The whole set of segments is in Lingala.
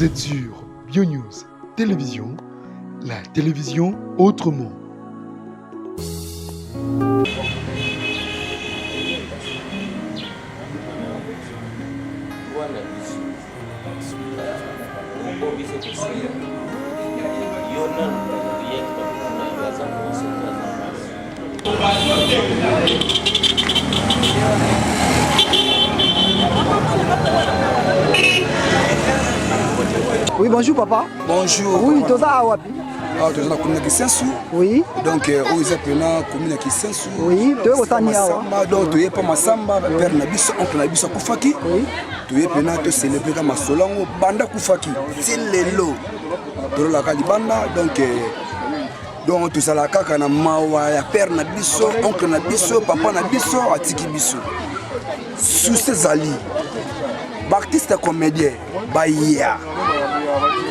Vous êtes sur BioNews Télévision, la télévision autrement. Oui, bonjour papa. Bonjour. Oui, tu as wapi? Ah, tu as la commune qui s'insu. Oui. Donc, où ils appellent la commune qui s'insu. Oui, tu es au Massamba. Donc, tu es pas Massamba, père Nabiso, oncle Nabiso Koufaki. Oui. Tu es pena te célébrer comme Solango, Banda Koufaki. C'est le lot. Tu es la Kalibanda. Donc, tu es la Kaka na Mawa, père Nabiso, oncle Nabiso, papa Nabiso, Atiki Biso. Sous ces alliés, l'artiste comédien, Bahia.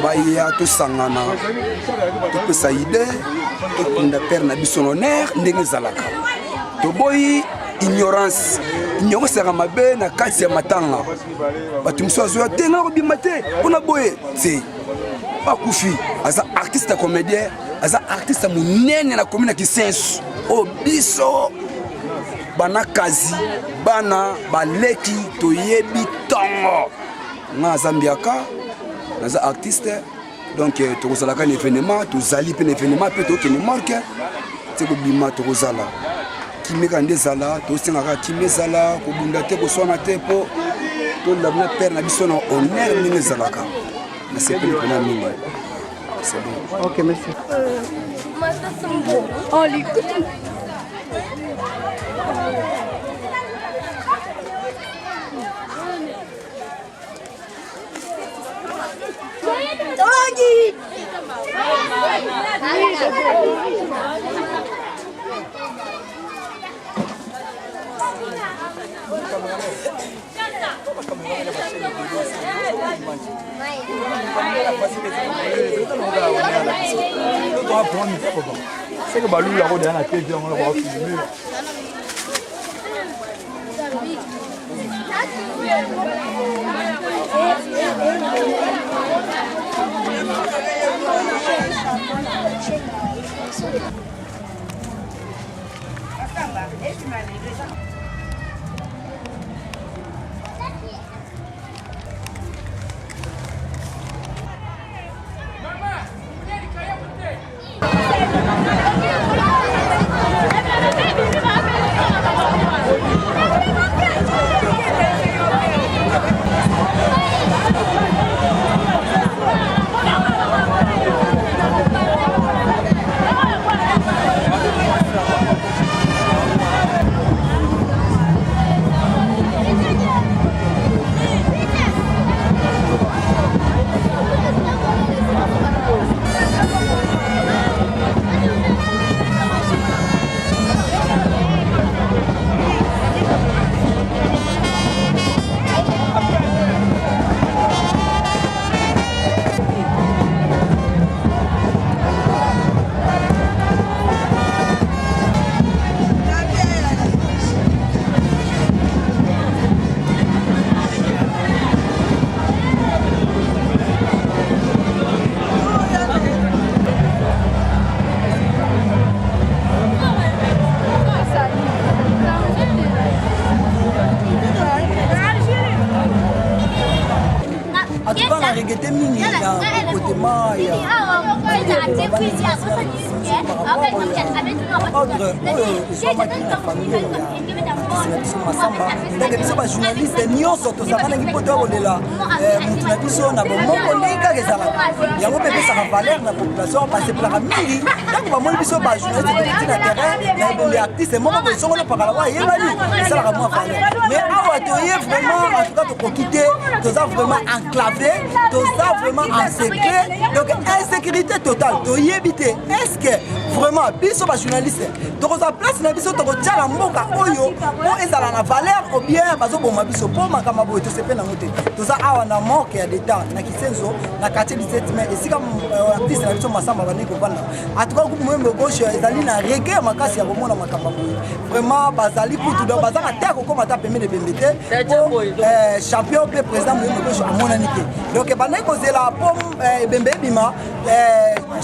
Bahia, tout sangana, tout peut saïder, tout le père n'a pas son honneur, n'est zalaka. Tout boy, ignorance à Ramabé, na kasi ya Matanda. Tu me sois zoé, t'es là au bimate, on a boy, c'est pas Koufi, as artiste comédien, as artiste mounene na commune qui sens, oh biso. Bana kazi, bana baleki, toyebi tongo. Na Zambiaka, naza artiste, donc tu as un événement, tu as un événement, tu as une marque, tu as bima tu as qui me rend des ala, tu as un qui me zala, tu as un te pour son atepo, tu as un père na biso na honneur ni zalaka. Mais c'est plus pour nous. C'est bon. Ok, merci. Oh, l'écoute. C'est que Balou la roue derrière la télé, on va filmer. Journaliste nyonso tozalaka na poto olela mutu na biso na bomoko ndenge kaka ezalaka yango mpe epesaka valeur na population basepelaka mingi ntango bamoni biso bajournaliste toti na terrain na ebongi artiste moko bosongolo pakala wa yebani esalaka mwa valeur mais awa toye vraiment en tout cas tokoki te toza vraiment enclavé toza vraiment en secret donc insécurité totale toyebi te est-ce que vraiment biso ba journaliste tokoza place na biso tokotia na mboka oyo po ezala na valeur ou bien bazoboma biso po makama boye tosepe na mote toza awa na manque ya d'état na Kisenzo na quartier 17 mai esika artiste na biso Massamba bandi kovanda en tout cas groupe Muyombe Gauche ezali na reggae makasi ya komona makamba boye vraiment bazali kutu donc bazaka te kokoma ta pembe de bembete champion pe président Muyombe Gauche amonani te donc bandai kozela po bembe bima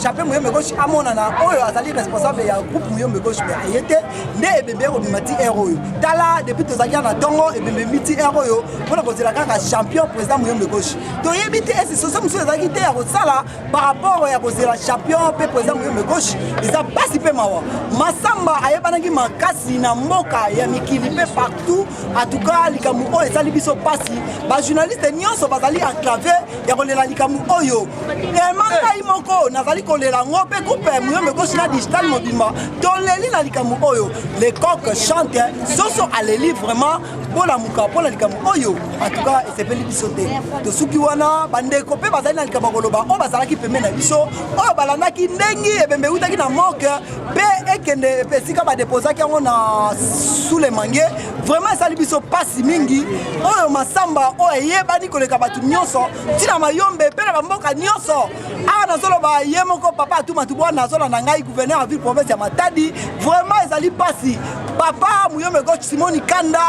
champion Muyombe Gauche amonana oyo azali responsable ya groupe Muyombe Gauche mais ayete nde ebembe ko bimati héros tala depuis tozaki na tongo ebembe miti héros yo pona kozela kaka champion président Muyombe Gauche to yebite esi soso muso ezaki te ya kosala par rapport ya kozela champion pe président Muyombe Gauche eza pasi pe mawa Massamba ayebanaki makasi na mboka ya mikili pe partout en tout cas likamu oyo ezali biso pasi ba journaliste nyonso bazali enclavé ya kolela likamu oyo emangai moko nazali kolela ngo pe groupe Muyombe Gauche na digital mobimba toleli na likamu oyo les coqs chantent soso aleli vraiment pola muka pola likamu oyo en tout cas esepeli biso te tosuki wana bandeko pe bazali na likamu koloba o bazalaki pembe na biso oyo balandaki ndengi ebembe utaki na moke pe ekende pe sika badepozaki yango na sous les manguiers vraiment esali biso pasi mingi oyo Massamba oyo eyebani koleka bato nyonso ntina Mayombe pe na bamboka nyonso awa nazoloba ye moko papa atuma tubwana nazolanda ngai gouverneur ya ville province ya Matadi vraiment ezali pasi papa Muyombe Gauche Simoni Kanda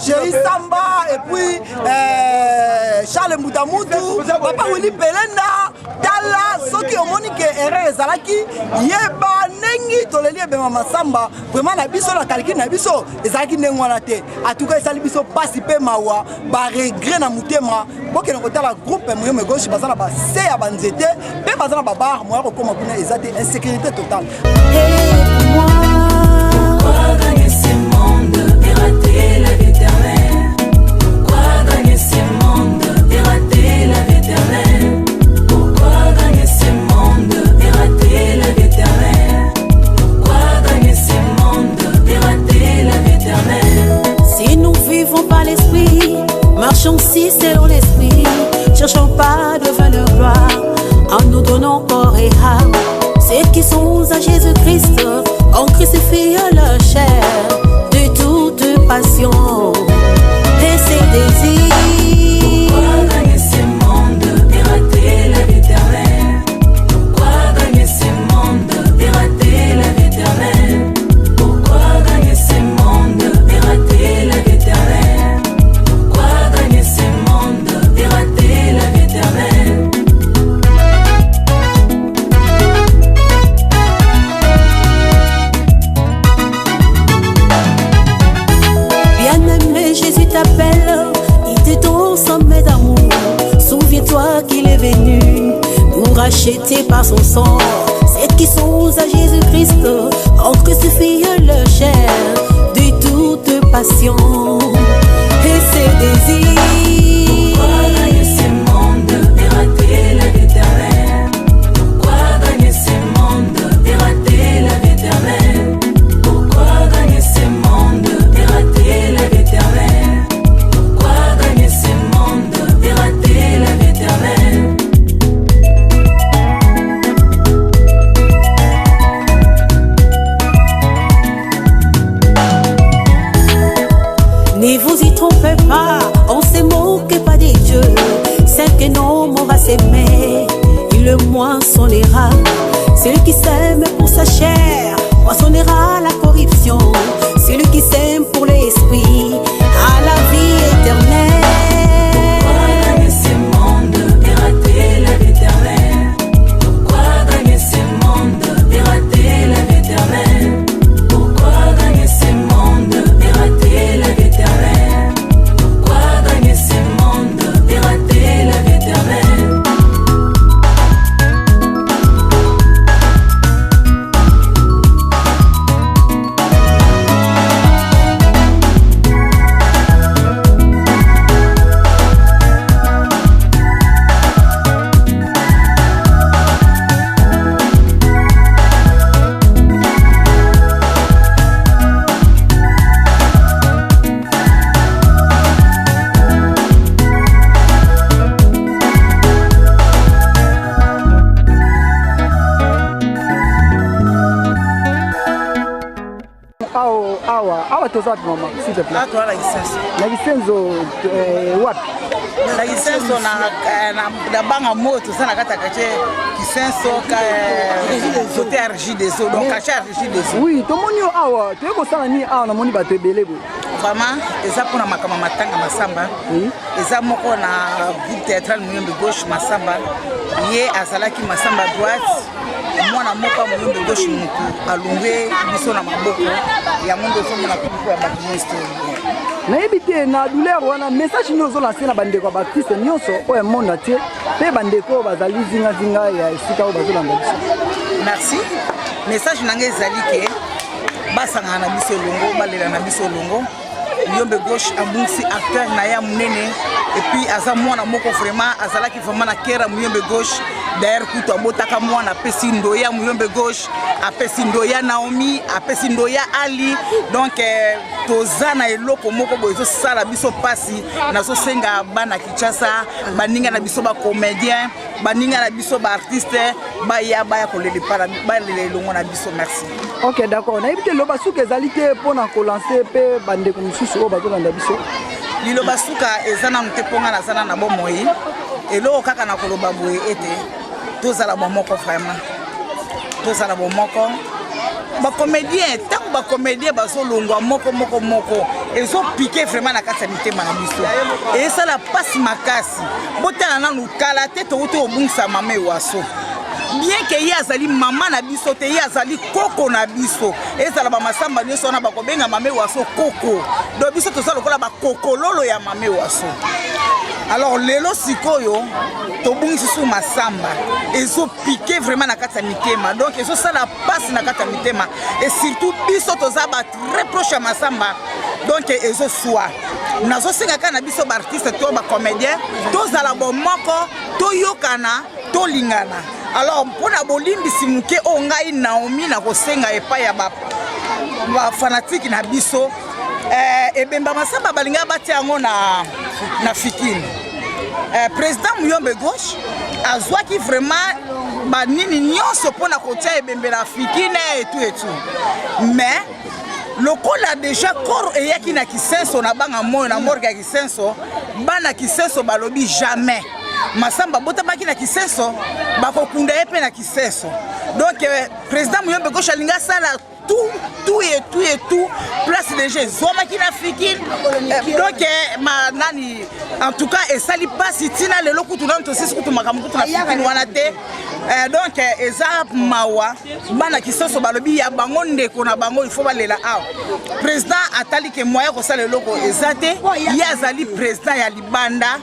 Chéri Samba et puis Charles Moutamutu papa Willy Pelenda tala soki omoni ke erreur ezalaki yeba nengi toleli ebema Massamba vraiment na biso na calcul na biso ezalaki ndenge wana te en tout cas esali biso pasi pe mawa ba regret na mutema bokena kotala groupe Muyombe Gauche bazana ba se ya banzete pe bazana ba bar moya kokoma kuna ezate insécurité totale. Pourquoi gagner ces mondes et rater la vie éternelle? Pourquoi gagner ces mondes et rater la vie éternelle? Pourquoi gagner ces mondes et rater la vie éternelle? Pourquoi gagner ces mondes et rater la vie éternelle? Si nous vivons par l'esprit, marchons si selon l'esprit, cherchons pas de vaine gloire, en nous donnant corps et âme. Ceux qui sont à Jésus-Christ ont crucifié leur chair de toute passion et ses désirs. Pourquoi gagner ces mondes et rater la vie éternelle? Pourquoi gagner ces mondes et rater la vie éternelle? Pourquoi gagner ces mondes et rater la vie éternelle? Pourquoi gagner ces mondes et rater la vie éternelle? Jésus t'appelle, il te donne son sommet d'amour. Souviens-toi qu'il est venu nous racheter par son sang. Ceux qui sont à Jésus-Christ ont crucifié leur chair de toute passion et ses désirs. Pourquoi gagner ces mondes et rater la vie éternelle? Pourquoi gagner ces mondes et rater la vie éternelle? Pourquoi gagner ces mondes et rater la vie éternelle? Pourquoi gagner ces mondes et rater la vie éternelle? Ne vous y trompez pas, on se moque pas des dieux. C'est que non, on va s'aimer, il le moissonnera. Celui qui s'aime pour sa chair moissonnera la corruption. Celui qui s'aime pour l'esprit à la vie éternelle. Pourquoi gagner ces mondes et rater la vie éternelle? Pourquoi gagner ces mondes et rater la vie éternelle? Pourquoi gagner ces mondes et rater la vie éternelle? Pourquoi gagner ces mondes et rater la vie éternelle? toza maman s'il te plaît. Toi la license. La license wapi? La license na banga moto ça na kata kache license ka côté RJ des eaux donc kache RJ des eaux. Oui, to moni awa, to ko sala ni awa na moni ba te belé bo. Vraiment, eza pona makama Matanda Massamba. Oui. Eza moko na groupe théâtral Muyombe Gauche Massamba. Ye azalaki Massamba droite. Mwana moko Muyombe Gauche mutu alungwe biso na maboko. Ya mondo somo na kuku ya bakisto. Na ebité na douleur wana message nyozo lancer na bandeko ba artiste nyonso o monde atier pe bandeko bazali zinga ya esika o bazolanda biso. Merci. Message nanga ezali ke basanga na biso longo balela na biso longo. Muyombe Gauche abunsi acteur na ya munene et puis aza mwana moko vraiment azalaki vraiment na kera Muyombe Gauche d'ailleurs kuto abotaka mwana apesi ndoya Muyombe Gauche apesi ndoya Naomi apesi ndoya Ali donc toza na eloko moko bozo sala biso pasi nazo senga bana Kinshasa baninga na biso ba comédien baninga na biso ba artiste baya kolele para balele longo na biso merci. OK d'accord na ebite loba suka ezali te pona ko lancer pe bandeko mususu o bazolanda biso. Liloba suka ezana mteponga na zana na bomoi elo kaka na koloba boye ete tozala bomoko vraiment tozala bomoko ba comédien tant ba comédien baso longwa moko ezo piquer vraiment na kati ya mitema na biso et ça la passe makasi botala na lukala te to obungisa mame waso bien que ye azali mama na biso te ye azali koko na biso ezala ba Massamba nyonso na bakobenga mame waso koko do biso tozala lokola ba kokololo ya mame waso. Alors lelo sikoyo tobungisi su Massamba ezo piquer vraiment na kati ya mitema donc ezo sala passe na kati ya mitema et surtout biso toza ba très proche à Massamba donc ezo soa nazo senga kana biso ba artiste to ba comédien tozala bomoko toyokana tolingana. Alors pour la bolimbi simuke o ngai Naomi na kosenga epa ya ba fanatique na biso ebemba Massamba balinga bati yango na fikini président Muyombe Gauche azwaki vraiment banini nyonso pona kotia ebembe na fikine et tout mais lokola déjà corps eyaki na kisenso na banga moyo na morgue ya kisenso bana kisenso balobi jamais Massamba botamaki na kisenso bakokunda epe na kisenso donc président Muyombe Gauche alinga sala tout place déjà zomaki na fikine donc nani en tout cas esali pasi tina lelo kutu na ntosi kutu makambo kutu na fikine wana te donc eza mawa bana kisoso balobi ya bango ndeko na bango il faut balela awa président atali ke moya ko sala loko ezate ya azali président ya libanda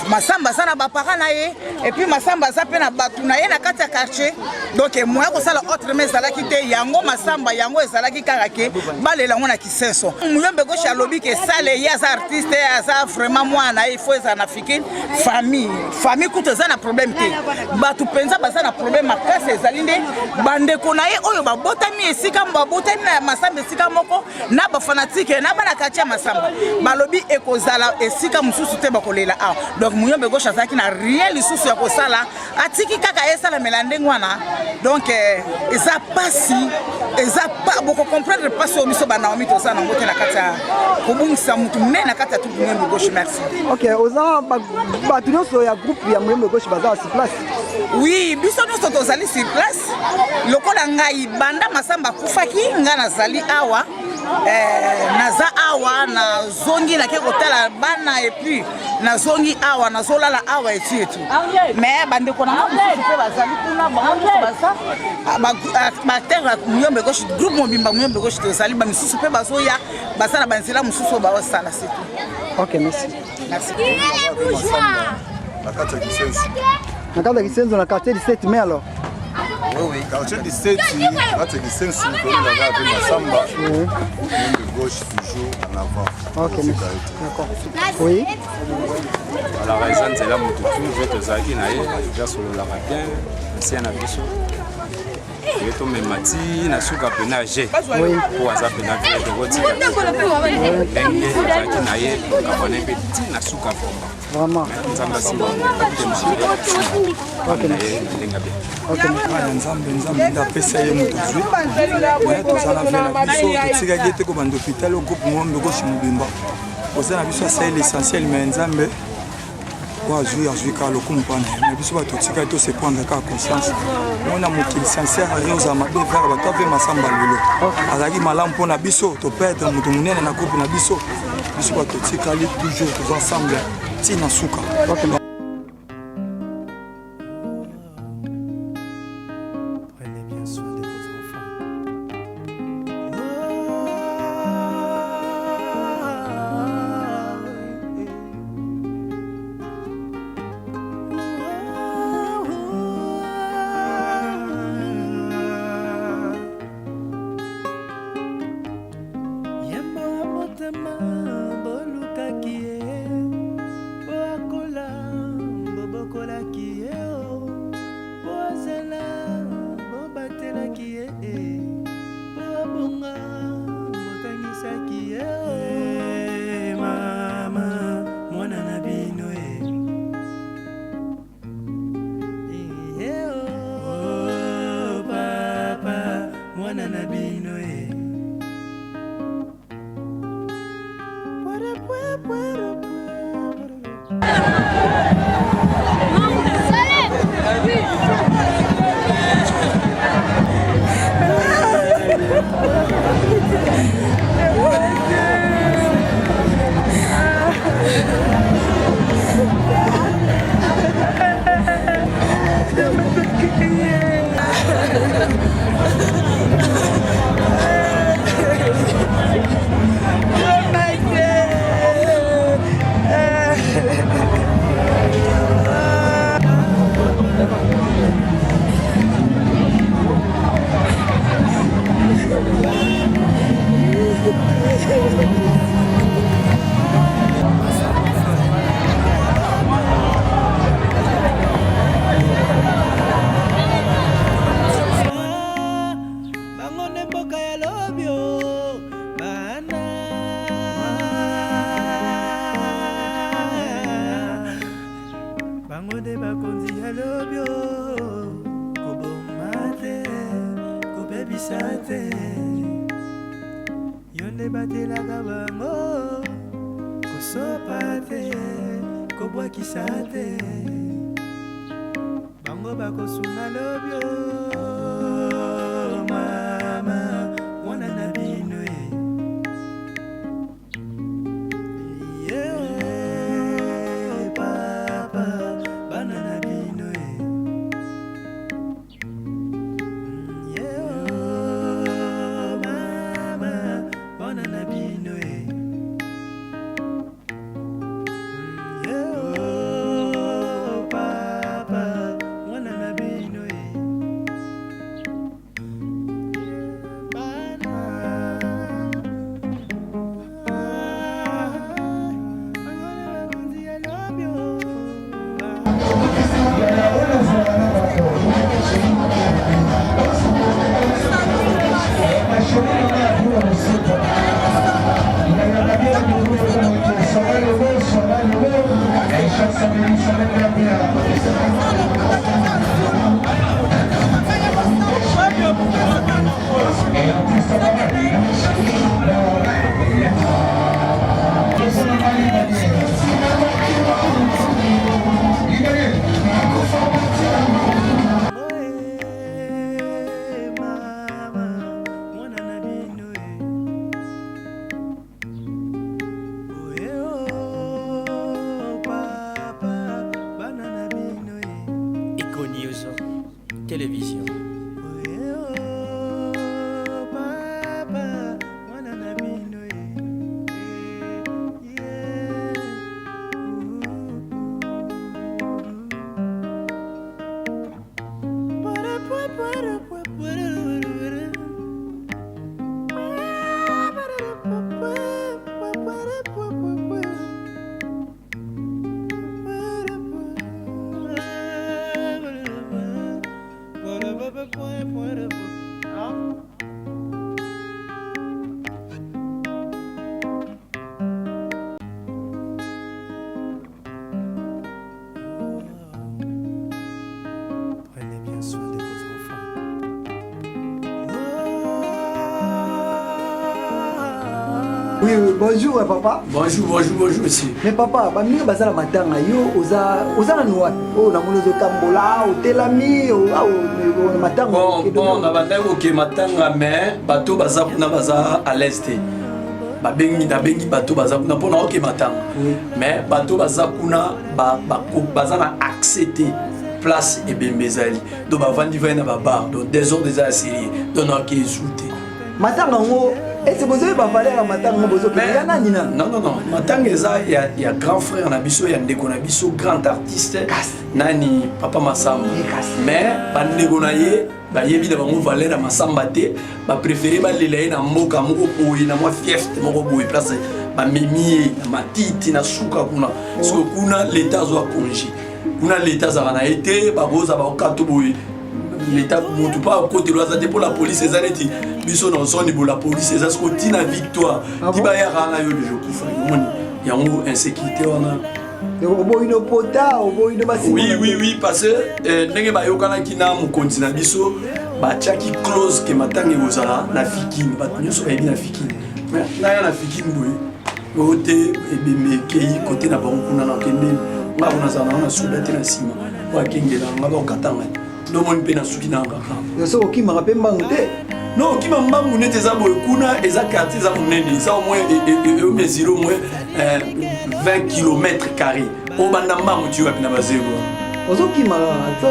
Massamba sana ba parents na ye et puis Massamba za pe na batu na ye na kati ya quartier donc moya ko sala autre mais zala kite yango Massamba yango ezalaki karake balela ngona kisenso Muyombe Gauche alobi ke sale ya za artiste ya vraiment mwana il faut za na fikine famille kuto za na problème te batu penza baza na problème makasi ezali nde bandeko na ye oyo babotami esika babotami na Massamba esika moko na ba fanatique na bana katia Massamba balobi ekozala esika mususu te bakolela awa donc Muyombe Gauche azaki na rien lisusu ya kosala atiki kaka esala melande ngwana donc eza pasi eza pas beaucoup comprendre pas sur biso ba Naomi to ça na ngote na kata kobungisa mutu mene na kata tout Muyombe Gauche merci. OK oza ba tunyoso ya groupe ya Muyombe Gauche baza sur place. Oui biso nyonso tozali sur place lokola ngai banda Massamba kufaki nga nazali awa naza awa na zongi na ke kotala bana et puis na zongi awa na zolala awa et tout mais bandeko na mpe bazali kuna ba terre Muyombe Gauche groupe mobimba Muyombe Gauche tozali ba misusu pe bazoya basala banzela mususu ba osala c'est tout. OK merci. Merci. La carte qui sense. Na kanda kisenzo na quartier 17 mai alors. Oui, quartier 17, carte qui sense pour la gare de Massamba. Muyombe Gauche toujours en avant. OK merci. D'accord. Oui. La raison c'est là mututu veto zaki na ye ja solo la bien c'est na biso veto memati na suka penage oui pour asa penage de roti zaki na ye kabone petit na suka Vraiment. nzambe asimba nzambe ndapesa ye moto zwi me tozala ve na biso totikaki ete ko banda hôpital o groupe Muyombe Gauche mobimba oza na biso asali l'essentiel me nzambe azwi kaka lokumu mpana me biso bato totikaki tose prendre kaka conscience mona mokili sincere ari ozala mabe vere bato ave Massamba lelo azalaki malamu mpona biso toperdre moto monene na groupe na biso bato totikali toujours toza ensemble ntina suka. Télévision. Oui, bonjour papa. Bonjour monsieur. Mais papa, bamika bazala matanga yo oza na noa. Oh na mono zotambola, otelami, matanga. Bon, na bandako ke matanga mais bato baza kuna baza à l'est. Babengi bato baza kuna pona oke matanga. Mais bato baza kuna baza na accepter place et bembezali. Donc bavandi va na bar. Donc des heures déjà série. Donc on ke souté. Matanga ngo et c'est besoin ba valeur à matanga bozo ya nani na. Non. Matanga il y a grand frère na biso, ya ndeko na biso grand artiste. Nani papa Massamba. Mais ba ndeko na ye ba yebi na bango valeur à Massamba te, ba préférer ba lelaye na mboka moko boye na moi fiefte moko boye place ba memi na matiti na suka kuna. Parce que kuna l'état zo congé. Kuna l'état za na été ba boza ba okato boye. L'état moto pas côté loza pour la police les années biso non son niveau la police les asko tina victoire diba ya rana yo de jokufa moni ya ngo insécurité wana oboino pota oboino basi oui parce que ndenge ba yokana kina mu continent biso ba chaki close ke matangi ozala na fikini ba nyoso ba na fikini mais na ya na fikini boye ote ebeme kei côté na bango kuna na kende nga ona zana na soudate na sima wa kengela nga ba okatanga no mon pe na suki na ngaka yo so okima pe mbangu te non okima mbangu nete za boye kuna eza quartier za munene za au moins e mesure au moins 20 km². O banda mbangu tu wapi na bazego ozo kima to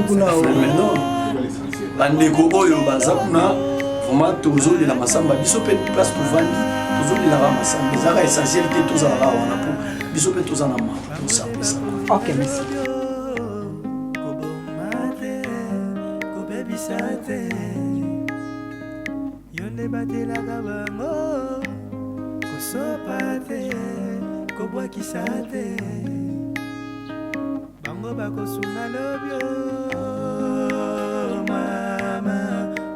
kuna non bandeko oyo baza kuna vraiment tozo de la Massamba biso pe place pour vandi tozo de la Massamba za essentiel te toza la wana pour biso pe toza na ma pour ça. OK merci. Yonde batelaka bango kosopa te kobwakisa te bango bakosunga lobio mama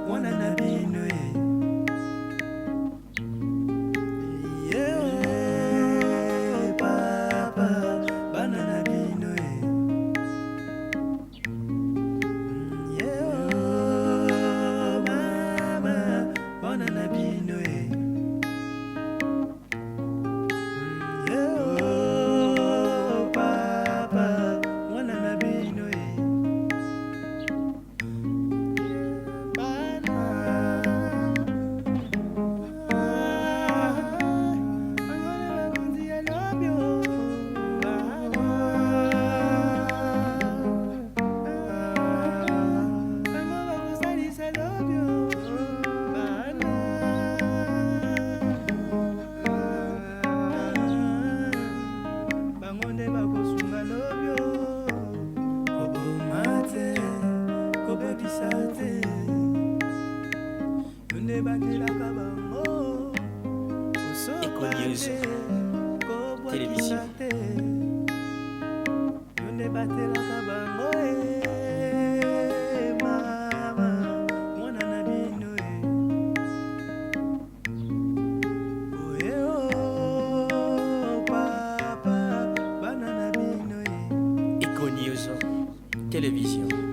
mwana na bino papa bana na bino Télévision. Télévision.